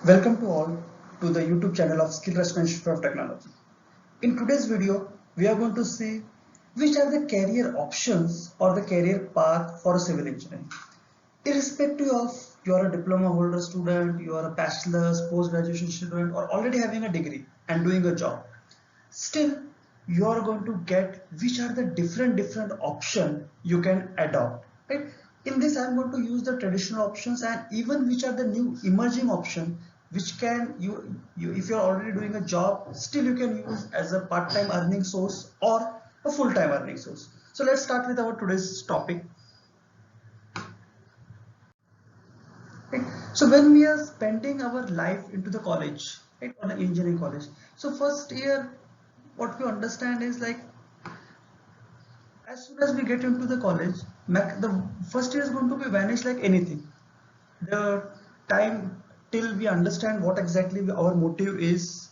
Welcome to all to the YouTube channel of Skill Restaurant Institute of Technology. In today's video, we are going to see which are the career options or the career path for a civil engineering. Irrespective of you are a diploma holder student, you are a bachelor's, post-graduation student, or already having a degree and doing a job, still you are going to get which are the different option you can adopt, right? In this I'm going to use the traditional options and even which are the new emerging option which can you if you're already doing a job still you can use as a part-time earning source or a full-time earning source. So let's start with our today's topic, right? So when we are spending our life into the college, right, on an engineering college, so first year what we understand is like as soon as we get into the college, the first year is going to be vanish like anything. The time till we understand what exactly our motive is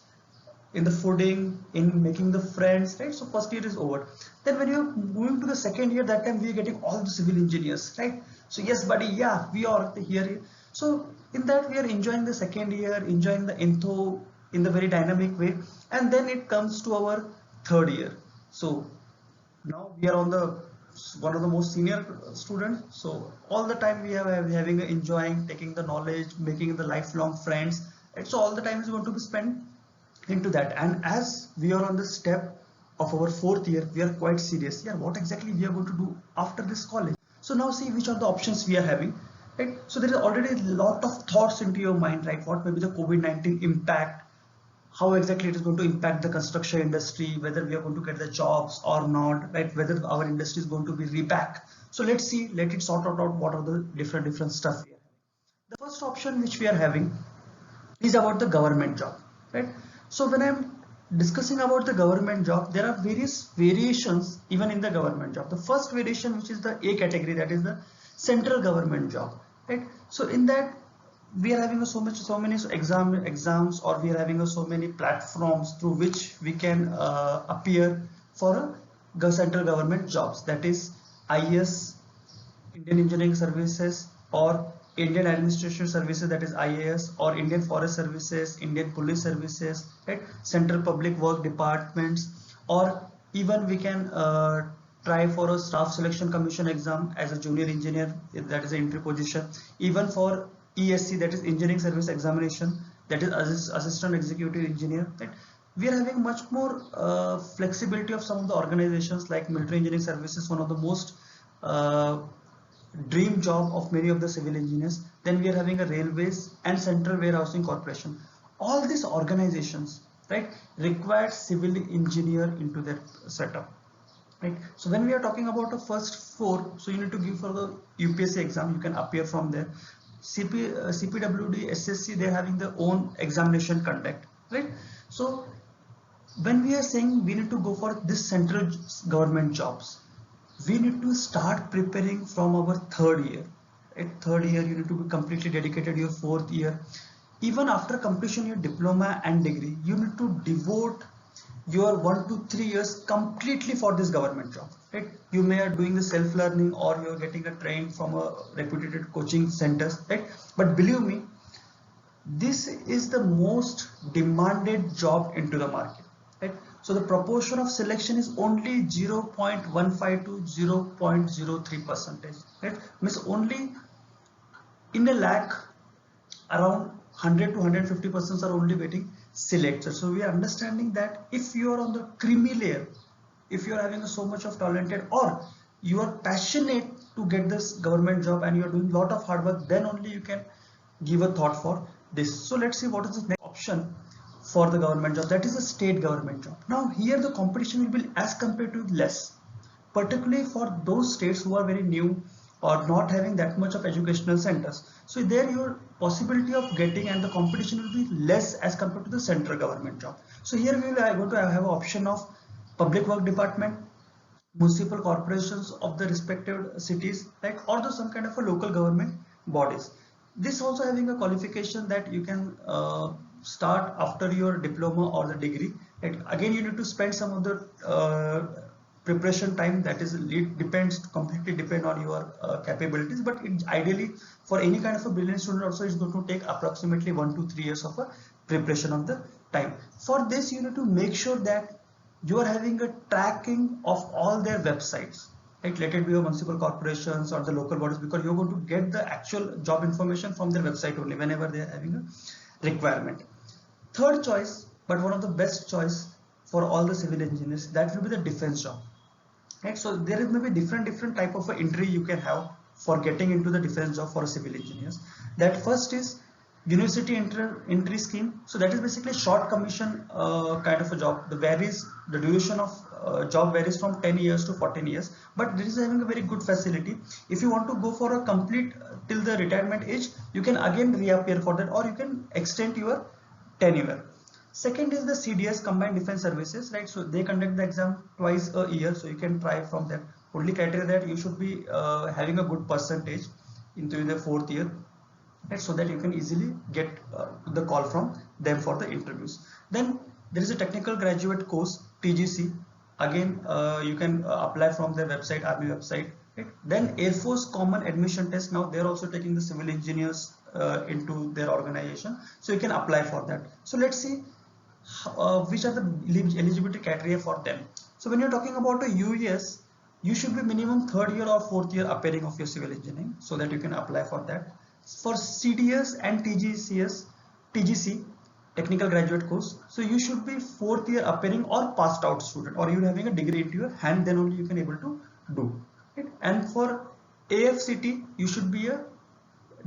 in the fooding, in making the friends, right? So first year is over. Then when you're moving to the second year, that time we are getting all the civil engineers, right? So yes, buddy, yeah, we are here. So in that we are enjoying the second year, enjoying the info in the very dynamic way, and then it comes to our third year. So now we are on the one of the most senior students, so all the time we are having enjoying taking the knowledge, making the lifelong friends, and so all the time is going to be spent into that. And as we are on the step of our fourth year, we are quite serious, yeah, what exactly we are going to do after this college. So now see which are the options we are having, right? So there is already a lot of thoughts into your mind, right? What may be the COVID-19 impact, how exactly it is going to impact the construction industry, whether we are going to get the jobs or not, right? Whether our industry is going to be reback. So let's see, let it sort out what are the different stuff we are having. The first option which we are having is about the government job, right? So when I'm discussing about the government job, there are various variations even in the government job. The first variation, which is the A category, that is the central government job, right? So in that we are having so many exams, or we are having so many platforms through which we can appear for a central government jobs, that is IAS, Indian Engineering Services, or Indian Administration Services, that is IAS, or Indian Forest Services, Indian Police Services, right? Central Public Work Departments, or even we can try for a Staff Selection Commission exam as a junior engineer, that is an entry position. Even for ESC, that is Engineering Service Examination, that is Assistant Executive Engineer, right? We are having much more flexibility of some of the organizations like Military Engineering Services, one of the most uh, dream job of many of the civil engineers. Then we are having a railways and central warehousing corporation. All these organizations, right, require civil engineer into their setup, right? So when we are talking about the first four, so you need to give for the UPSC exam, you can appear from there. CPWD, SSC, they're having their own examination conduct, right? So when we are saying we need to go for this central government jobs, we need to start preparing from our third year. At third year you need to be completely dedicated. Your fourth year, even after completion your diploma and degree, you need to devote your 1 to 3 years completely for this government job, right? You may are doing the self learning, or you're getting a train from a reputed coaching centers, right? But believe me, this is the most demanded job into the market, right? So the proportion of selection is only 0.15 to 0.03 percentage, right? Means only in a lakh, around 100 to 150 persons are only getting selected. So we are understanding that if you are on the creamy layer, if you are having so much of talented, or you are passionate to get this government job and you are doing a lot of hard work, then only you can give a thought for this. So let's see what is the next option for the government job, that is a state government job. Now here the competition will be as compared to less, particularly for those states who are very new or not having that much of educational centers. So there your possibility of getting and the competition will be less as compared to the central government job. So here we will going to have an option of public work department, municipal corporations of the respective cities, right, or the some kind of a local government bodies. This also having a qualification that you can start after your diploma or the degree, right? Again you need to spend some of the preparation time, that is depends completely depend on your capabilities, but it ideally for any kind of a brilliant student also is going to take approximately 1 to 3 years of a preparation of the time. For this you need to make sure that you are having a tracking of all their websites, right? Let it be your municipal corporations or the local bodies, because you're going to get the actual job information from their website only whenever they are having a requirement. Third choice, but one of the best choice for all the civil engineers, that will be the defense job, right? So there is maybe different type of entry you can have for getting into the defense job for civil engineers. That first is university entry scheme. So that is basically short commission kind of a job. The duration of job varies from 10 years to 14 years, but this is having a very good facility. If you want to go for a complete till the retirement age, you can again reappear for that, or you can extend your tenure. Second is the CDS, Combined Defense Services, right? So they conduct the exam twice a year, so you can try from them. Only criteria that you should be having a good percentage into the fourth year, right? So that you can easily get the call from them for the interviews. Then there is a technical graduate course, TGC. Again, you can apply from their website, Army website. Right? Then Air Force Common Admission Test. Now they're also taking the civil engineers into their organization, so you can apply for that. So let's see which are the eligibility criteria for them. So when you're talking about a UES, you should be minimum third year or fourth year appearing of your civil engineering, so that you can apply for that. For CDS and TGC, technical graduate course, so you should be fourth year appearing or passed out student, or you're having a degree into your hand, then only you can able to do it. And for AFCT, you should be a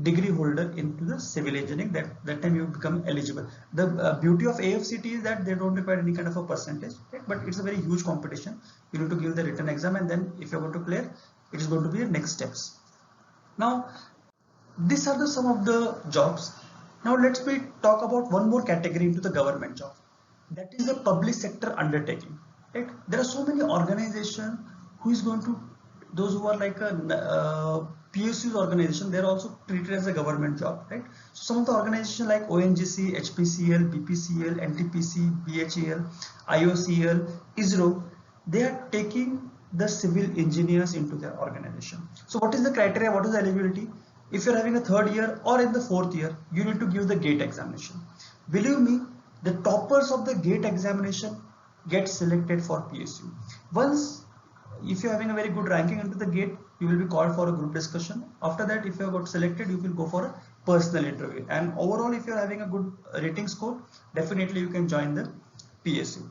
degree holder into the civil engineering. That time you become eligible. The beauty of AFCT is that they don't require any kind of a percentage, right? But it's a very huge competition. You need to give the written exam, and then if you're going to clear, it is going to be the next steps. Now these are some of the jobs. Now let's talk about one more category into the government job, that is the public sector undertaking, right? There are so many organizations who is going to, those who are like a PSU's organization, they're also treated as a government job, right? So some of the organizations like ONGC, HPCL, BPCL, NTPC, BHEL, IOCL, ISRO, they are taking the civil engineers into their organization. So what is the criteria? What is the eligibility? If you're having a third year or in the fourth year, you need to give the GATE examination. Believe me, the toppers of the GATE examination get selected for PSU. Once, if you're having a very good ranking into the GATE, you will be called for a group discussion. After that, if you have got selected, you will go for a personal interview. And overall, if you're having a good rating score, definitely you can join the PSU.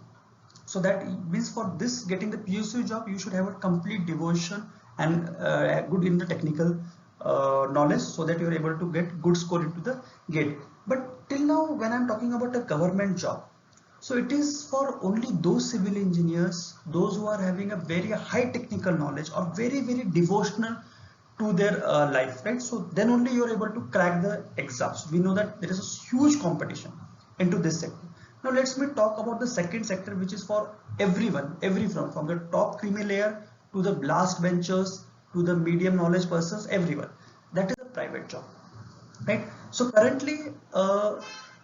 So that means for this, getting the PSU job, you should have a complete devotion and good in the technical knowledge, so that you are able to get good score into the GATE. But till now, when I'm talking about a government job, so it is for only those civil engineers, those who are having a very high technical knowledge or very devotional to their life, right? So then only you are able to crack the exams. We know that there is a huge competition into this sector. Now let's talk about the second sector, which is for everyone, from the top creamy layer to the last benchers to the medium knowledge persons, everyone. That is a private job, right? So currently,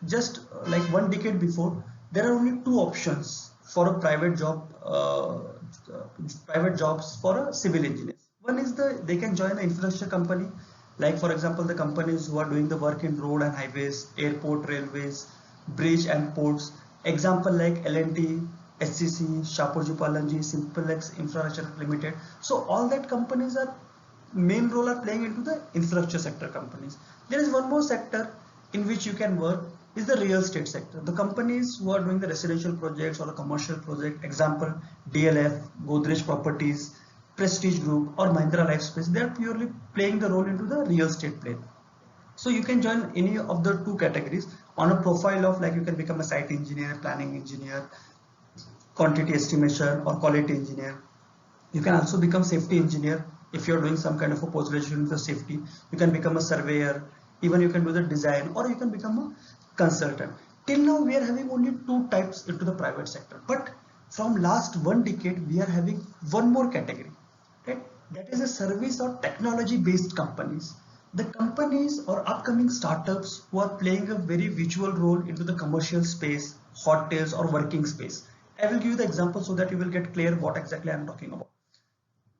just like 1 decade before, there are only two options for a private job, private jobs for a civil engineer. One is they can join an infrastructure company, like for example the companies who are doing the work in road and highways, airport, railways, bridge and ports. Example like L&T, SCC, Shapoorji Pallonji, Simplex Infrastructure Limited. So all that companies are main role are playing into the infrastructure sector companies. There is one more sector in which you can work, is the real estate sector. The companies who are doing the residential projects or the commercial project, example DLF, Godrej Properties, Prestige Group or Mahindra Lifespace, they are purely playing the role into the real estate play. So you can join any of the two categories on a profile of, like, you can become a site engineer, planning engineer, quantity estimation or quality engineer. You can also become safety engineer if you're doing some kind of a post graduation with the safety. You can become a surveyor, even you can do the design, or you can become a consultant. Till now we are having only two types into the private sector, but from last 1 decade we are having one more category, right? That is a service or technology based companies. The companies or upcoming startups who are playing a very visual role into the commercial space, hotels or working space. I will give you the example so that you will get clear what exactly I'm talking about.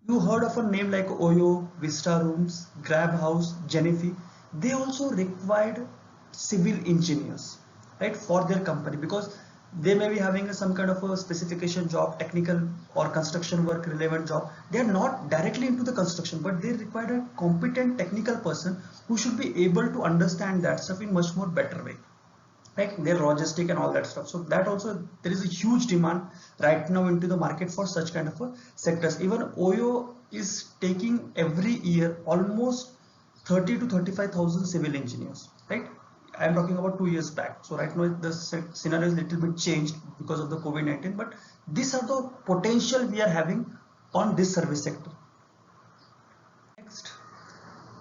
You heard of a name like Oyo, Vista Rooms, Grab House, Genefi. They also required civil engineers, right, for their company, because they may be having some kind of a specification job, technical or construction work relevant job. They are not directly into the construction, but they require a competent technical person who should be able to understand that stuff in much more better way, like their logistic and all that stuff. So that also, there is a huge demand right now into the market for such kind of a sectors. Even Oyo is taking every year almost 30 to 35,000 civil engineers, right? I am talking about 2 years back. So right now the scenario is little bit changed because of the COVID-19, but these are the potential we are having on this service sector. Next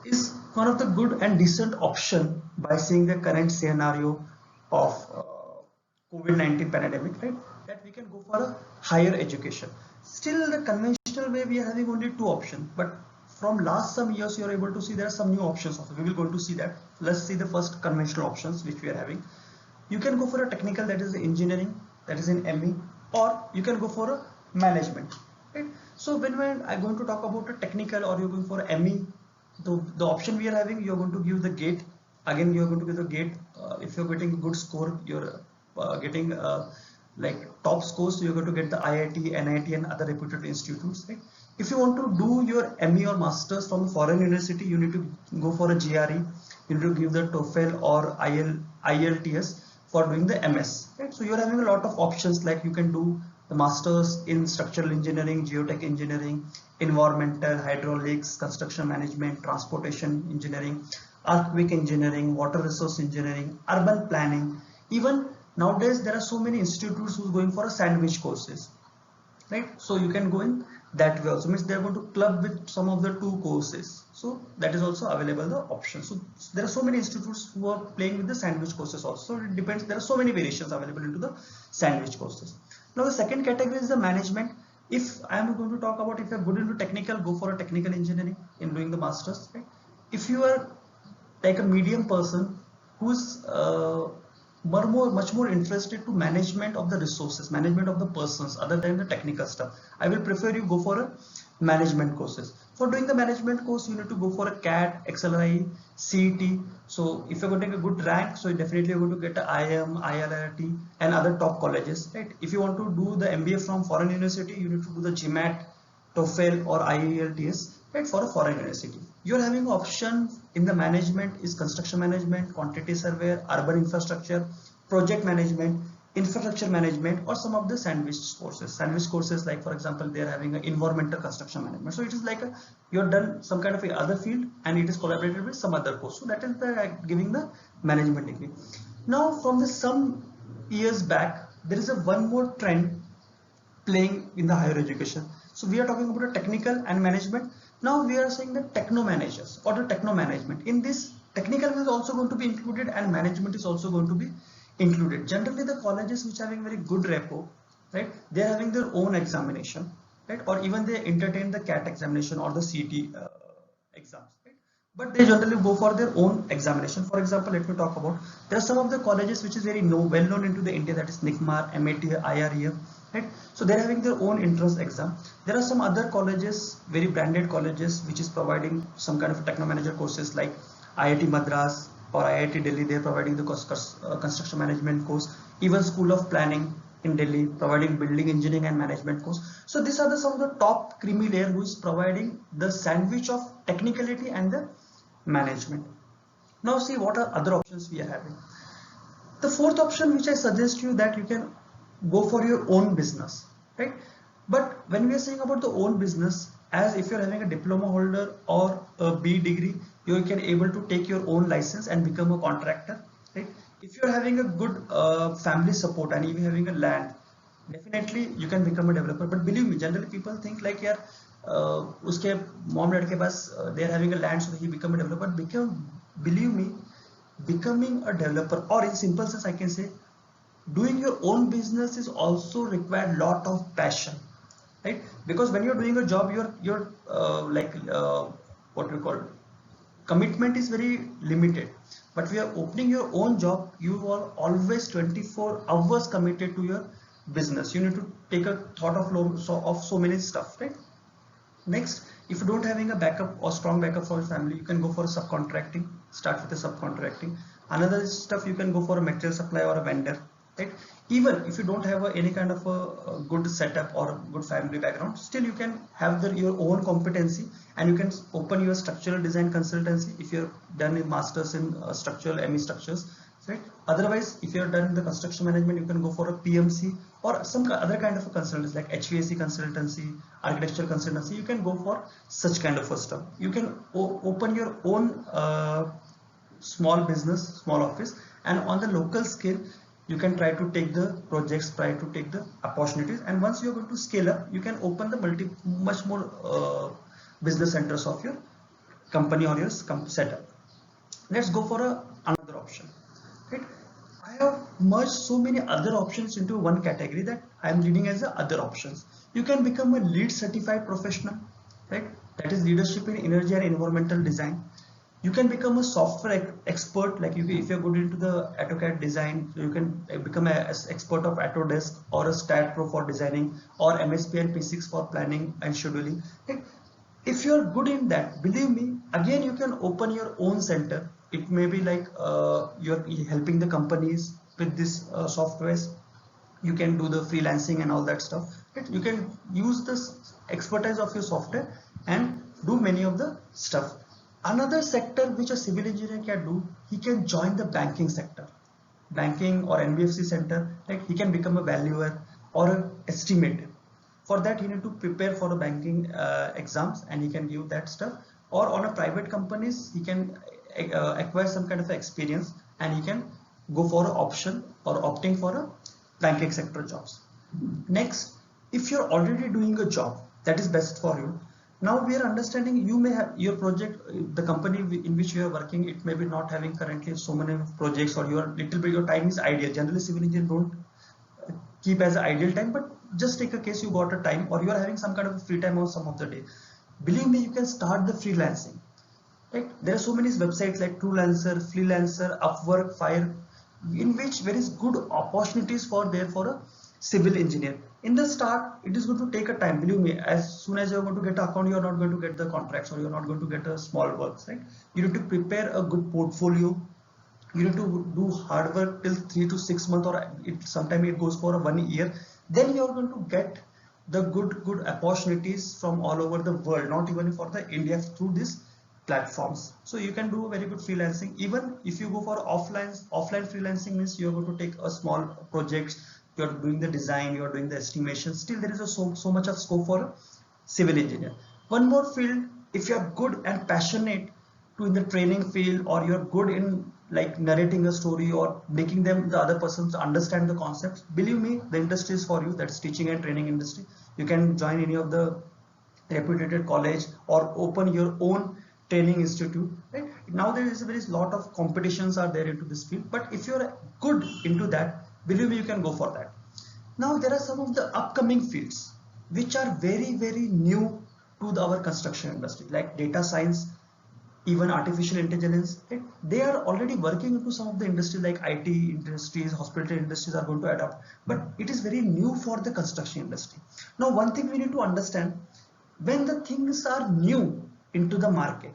is one of the good and decent option by seeing the current scenario of COVID-19 pandemic, right? That we can go for a higher education. Still, the conventional way we are having only two options, but from last some years you are able to see there are some new options also. We will go to see that. Let's see the first conventional options which we are having. You can go for a technical, that is engineering, that is in ME, or you can go for a management, right? So when I'm going to talk about a technical or you're going for ME, the option we are having, you're going to give the gate. Again, you're going to give the gate. If you're getting good score, you're getting like top scores, so you're going to get the IIT, NIT and other reputed institutes, right? If you want to do your ME or masters from a foreign university, you need to go for a GRE. You need to give the TOEFL or IELTS for doing the MS, right? So you're having a lot of options, like you can do the masters in structural engineering, geotech engineering, environmental, hydraulics, construction management, transportation engineering, earthquake engineering, water resource engineering, urban planning. Even nowadays there are so many institutes who's going for a sandwich courses, right? So you can go in that way also, means they are going to club with some of the two courses, so that is also available the option. So there are so many institutes who are playing with the sandwich courses also. It depends, there are so many variations available into the sandwich courses. Now the second category is the management. If I am going to talk about, if you are good into technical, go for a technical engineering in doing the masters, right? If you are like a medium person who's much more interested to management of the resources, management of the persons other than the technical stuff, I will prefer you go for a management courses. For doing the management course, you need to go for a CAT, XLI, CET. So if you're going to take a good rank, so definitely you're going to get a IIM, ILRT and other top colleges, right? If you want to do the MBA from foreign university, you need to do the GMAT, TOEFL or IELTS, right, for a foreign university. You're having options in the management is construction management, quantity surveyor, urban infrastructure, project management, infrastructure management, or some of the sandwich courses. Sandwich courses, like for example, they are having an environmental construction management. So it is like a, you're done some kind of a other field and it is collaborated with some other course. So that is the giving the management degree. Now from the some years back, there is a one more trend playing in the higher education. So we are talking about a technical and management. Now we are saying the techno managers or the techno management. In this, technical is also going to be included and management is also going to be included. Generally, the colleges which are having very good repo, right, they are having their own examination, right, or even they entertain the CAT examination or the CT exams, right? But they generally go for their own examination. For example, let me talk about, there are some of the colleges which is very well known into the India, that is NICMAR, MAT, IREF, right? So they're having their own entrance exam. There are some other colleges, very branded colleges, which is providing some kind of techno manager courses like IIT Madras or IIT Delhi. They're providing the construction management course. Even School of Planning in Delhi providing building engineering and management course. So these are some of the top creamy layer who is providing the sandwich of technicality and the management. Now see what are other options we are having. The fourth option which I suggest you, that you can go for your own business, right? But when we are saying about the own business, as if you're having a diploma holder or a B degree, you can able to take your own license and become a contractor, right? If you're having a good family support and if you're having a land, definitely you can become a developer. But believe me, generally people think like, yeah, uske mom dad ke paas they are having a land, so he become a developer. Believe me, becoming a developer, or in simple sense I can say, doing your own business is also required lot of passion, right? Because when you're doing a job, what we call commitment is very limited, but we are opening your own job, you are always 24 hours committed to your business. You need to take a thought of so many stuff, right? Next, if you don't having a backup or strong backup for your family, you can go for subcontracting. Start with the subcontracting. Another stuff, you can go for a material supply or a vendor, right? Even if you don't have any kind of a good setup or a good family background, still you can have your own competency, and you can open your structural design consultancy if you're done a masters in structural ME structures, right? Otherwise, if you're done in the construction management, you can go for a PMC or some other kind of a consultancy like HVAC consultancy, architectural consultancy. You can go for such kind of a stuff. You can open your own small business, small office, and on the local scale, you can try to take the projects, try to take the opportunities, and once you're going to scale up, you can open the much more business centers of your company or your setup. Let's go for another option. Right? I have merged so many other options into one category that I am leading as the other options. You can become a LEED certified professional, right? That is leadership in energy and environmental design. You can become a software expert, like if you're good into the AutoCAD design, you can become an expert of Autodesk or a StatPro for designing, or MSP and P6 for planning and scheduling. Right? If you're good in that, believe me, again you can open your own center. It may be like you're helping the companies with this softwares. You can do the freelancing and all that stuff. Right? You can use this expertise of your software and do many of the stuff. Another sector which a civil engineer can do, he can join the banking sector, banking or NBFC center. Like he can become a valuer or an estimator. For that, he need to prepare for the banking exams, and he can give that stuff. Or on a private companies, he can acquire some kind of experience, and he can go for an option or opting for a banking sector jobs. Next, if you're already doing a job that is best for you, now we are understanding you may have your project, the company in which you are working, it may be not having currently so many projects, or your little bit your time is ideal. Generally, civil engineers don't keep as an ideal time, but just take a case you got a time, or you are having some kind of free time on some of the day. Believe me, you can start the freelancing. Right? There are so many websites like Truelancer, Freelancer, Upwork, Fire, in which there is good opportunities for a civil engineer. In the start, it is going to take a time. Believe me, as soon as you're going to get an account, you're not going to get the contracts, or you're not going to get a small works. Right? You need to prepare a good portfolio. You need to do hard work till 3 to 6 months, or sometimes it goes for 1 year. Then you're going to get the good opportunities from all over the world, not even for the India, through these platforms. So you can do very good freelancing. Even if you go for offline freelancing, means you're going to take a small project, you're doing the design, you're doing the estimation. Still there is so much of scope for a civil engineer. One more field, if you're good and passionate to in the training field, or you're good in like narrating a story or making them the other persons understand the concepts, believe me, the industry is for you. That's teaching and training industry. You can join any of the reputed college or open your own training institute. Right? Now there is a very lot of competitions are there into this field, but if you're good into that, believe me, you can go for that. Now there are some of the upcoming fields which are very new to our construction industry, like data science, even artificial intelligence. Right? They are already working into some of the industries, like IT industries, hospitality industries are going to adopt, but it is very new for the construction industry. Now one thing we need to understand, when the things are new into the market,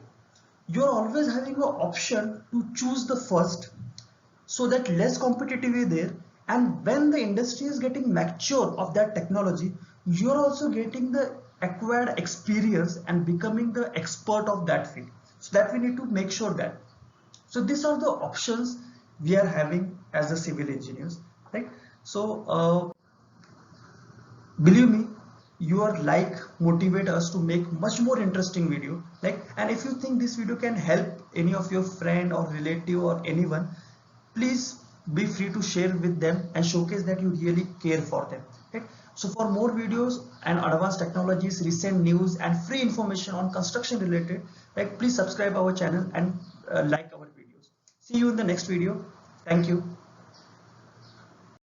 you're always having an option to choose the first, so that less competitive is there, and when the industry is getting mature of that technology, you're also getting the acquired experience and becoming the expert of that field. So that we need to make sure that. So these are the options we are having as a civil engineers, right? So believe me, your like motivate us to make much more interesting video. And if you think this video can help any of your friend or relative or anyone, please be free to share with them and showcase that you really care for them. Right? So for more videos and advanced technologies, recent news and free information on construction related, please subscribe our channel and like our videos. See you in the next video. Thank you.